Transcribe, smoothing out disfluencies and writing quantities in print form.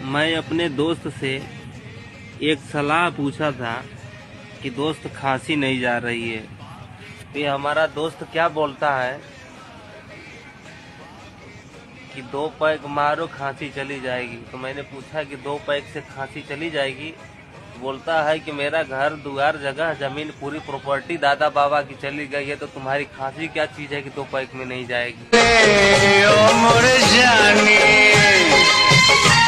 मैं अपने दोस्त से एक सलाह पूछा था कि दोस्त खांसी नहीं जा रही है। तो ये हमारा दोस्त क्या बोलता है कि 2 पैग मारो खांसी चली जाएगी। तो मैंने पूछा कि 2 पैग से खांसी चली जाएगी? बोलता है कि मेरा घर दुआर जगह जमीन पूरी प्रॉपर्टी दादा बाबा की चली गई है, तो तुम्हारी खांसी क्या चीज है कि 2 पैग में नहीं जाएगी।